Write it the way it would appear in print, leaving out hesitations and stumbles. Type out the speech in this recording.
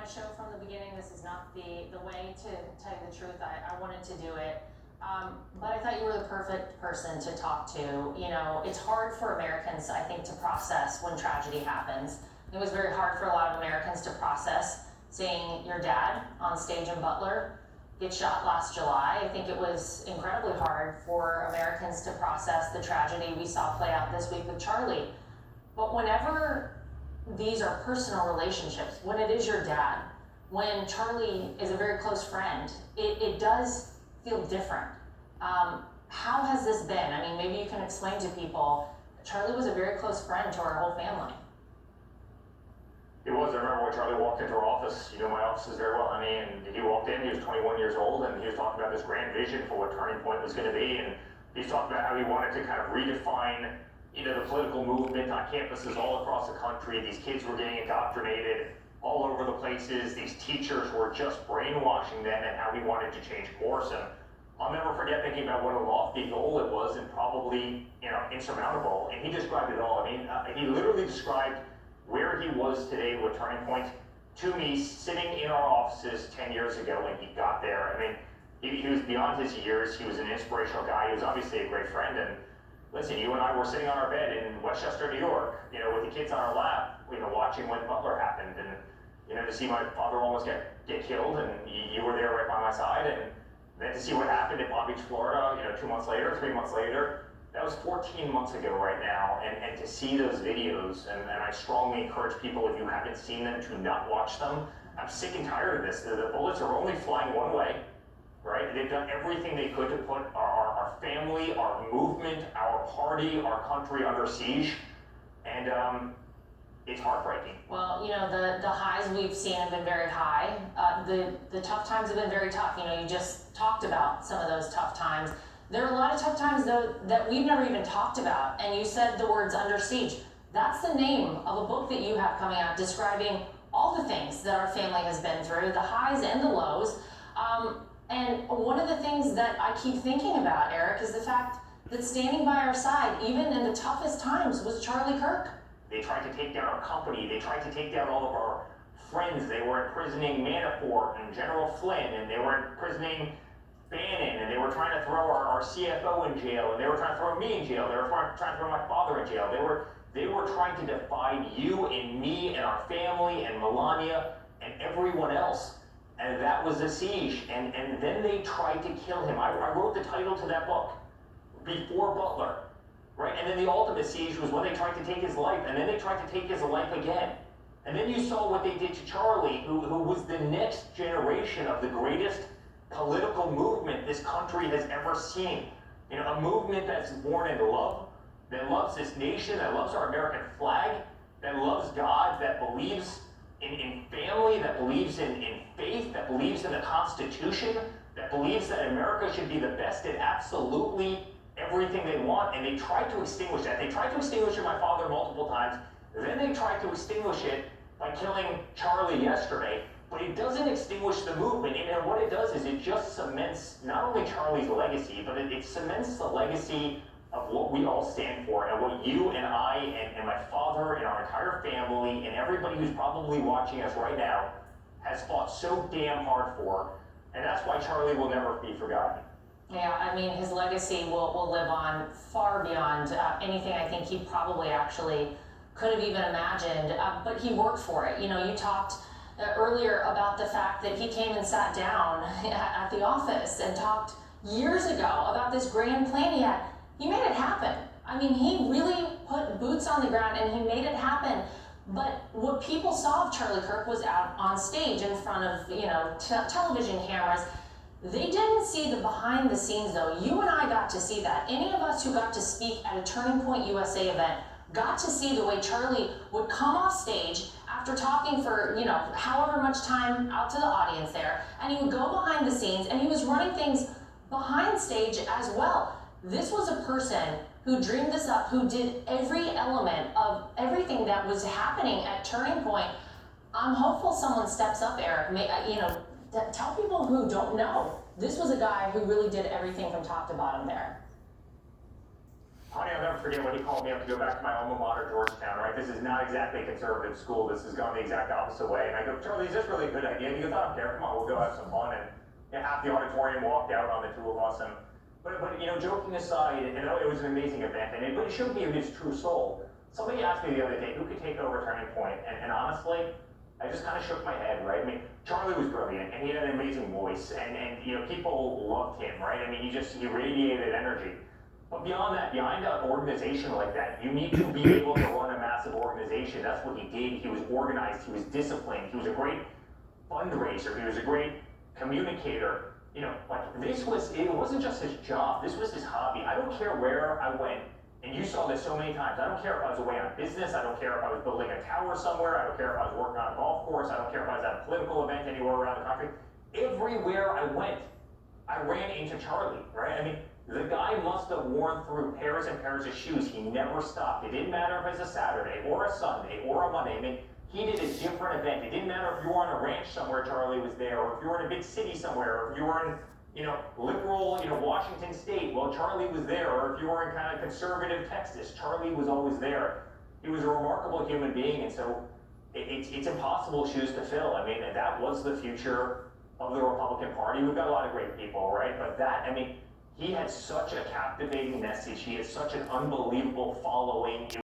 show from the beginning. This is not the way to tell you the truth. I wanted to do it. But I thought you were the perfect person to talk to. You know, it's hard for Americans, I think, to process when tragedy happens. It was very hard for a lot of Americans to process seeing your dad on stage in Butler get shot last July. I think it was incredibly hard for Americans to process the tragedy we saw play out this week with Charlie. But whenever these are personal relationships, when it is your dad, when Charlie is a very close friend, it does feel different. How has this been? I mean, maybe you can explain to people, Charlie was a very close friend to our whole family. He was. I remember when Charlie walked into our office. You know my offices very well, honey, and he walked in, he was 21 years old, and he was talking about this grand vision for what Turning Point was going to be, and he's talking about how he wanted to kind of redefine, you know, the political movement on campuses all across the country. These kids were getting indoctrinated all over the places. These teachers were just brainwashing them, and how he wanted to change course. And I'll never forget thinking about what a lofty goal it was, and probably, you know, insurmountable. And he described it all. I mean, he literally described where he was today with Turning Point to me, sitting in our offices 10 years ago when he got there. I mean, he was beyond his years. He was an inspirational guy. He was obviously a great friend. And listen, you and I were sitting on our bed in Westchester, New York, you know, with the kids on our lap, you know, watching when Butler happened. And, you know, to see my father almost get killed, and you were there right by my side. And then to see what happened in Palm Beach, Florida, you know, 2 months later, 3 months later, that was 14 months ago right now, and to see those videos, and I strongly encourage people, if you haven't seen them, to not watch them. I'm sick and tired of this. The bullets are only flying one way, right? They've done everything they could to put our family, our movement, our party, our country under siege, and it's heartbreaking. Well, you know, the highs we've seen have been very high. The tough times have been very tough. You know, you just talked about some of those tough times. There are a lot of tough times, though, that we've never even talked about, and you said the words under siege. That's the name of a book that you have coming out describing all the things that our family has been through, the highs and the lows. And one of the things that I keep thinking about, Eric, is the fact that standing by our side, even in the toughest times, was Charlie Kirk. They tried to take down our company. They tried to take down all of our friends. They were imprisoning Manafort and General Flynn, and they were imprisoning Bannon, and they were trying to throw our CFO in jail, and they were trying to throw me in jail. They were trying to throw my father in jail. They were trying to divide you and me and our family and Melania and everyone else. And that was a siege. And then they tried to kill him. I wrote the title to that book, Before Butler, right? And then the ultimate siege was when they tried to take his life, and then they tried to take his life again. And then you saw what they did to Charlie, who was the next generation of the greatest political movement this country has ever seen. You know, a movement that's born in love, that loves this nation, that loves our American flag, that loves God, that believes in family, that believes in faith, that believes in the Constitution, that believes that America should be the best at absolutely everything they want. And they tried to extinguish that. They tried to extinguish it, my father, multiple times. Then they tried to extinguish it by killing Charlie yesterday. But it doesn't extinguish the movement, and what it does is it just cements not only Charlie's legacy, but it cements the legacy of what we all stand for, and what you and I and my father and our entire family and everybody who's probably watching us right now has fought so damn hard for, and that's why Charlie will never be forgotten. Yeah, I mean, his legacy will live on far beyond anything I think he probably actually could have even imagined, but he worked for it. You know, you talked earlier about the fact that he came and sat down at the office and talked years ago about this grand plan he had. He made it happen. I mean, he really put boots on the ground and he made it happen. But what people saw of Charlie Kirk was out on stage in front of, you know, television cameras. They didn't see the behind the scenes, though. You and I got to see that. Any of us who got to speak at a Turning Point USA event got to see the way Charlie would come off stage after talking for, you know, however much time out to the audience there, and he would go behind the scenes, and he was running things behind stage as well. This was a person who dreamed this up, who did every element of everything that was happening at Turning Point. I'm hopeful someone steps up, Eric. You know, tell people who don't know. This was a guy who really did everything from top to bottom there. Honey, I'll never forget when he called me up to go back to my alma mater, Georgetown, right? This is not exactly a conservative school. This has gone the exact opposite way. And I go, Charlie, is this really a good idea? And he goes, I don't care. Come on, we'll go have some fun. And half the auditorium walked out on the two of us. And, but you know, joking aside, and it was an amazing event. But it showed me his true soul. Somebody asked me the other day, who could take over Turning Point? And honestly, I just kind of shook my head, right? I mean, Charlie was brilliant, and he had an amazing voice, and you know, people loved him, right? I mean, he radiated energy. But beyond that, behind an organization like that, you need to be able to run a massive organization. That's what he did. He was organized, he was disciplined, he was a great fundraiser, he was a great communicator. You know, like it wasn't just his job, this was his hobby. I don't care where I went, and you saw this so many times. I don't care if I was away on business, I don't care if I was building a tower somewhere, I don't care if I was working on a golf course, I don't care if I was at a political event anywhere around the country. Everywhere I went, I ran into Charlie, right? I mean, the guy must have worn through pairs and pairs of shoes. He never stopped. It didn't matter if it was a Saturday or a Sunday or a Monday. I mean, he did a different event. It didn't matter if you were on a ranch somewhere, Charlie was there, or if you were in a big city somewhere, or if you were in, you know, liberal, you know, Washington State, well, Charlie was there, or if you were in kind of conservative Texas, Charlie was always there. He was a remarkable human being, and so it's impossible shoes to fill. I mean, that was the future of the Republican Party. We've got a lot of great people, right? But that, I mean, he had such a captivating message. He had such an unbelievable following.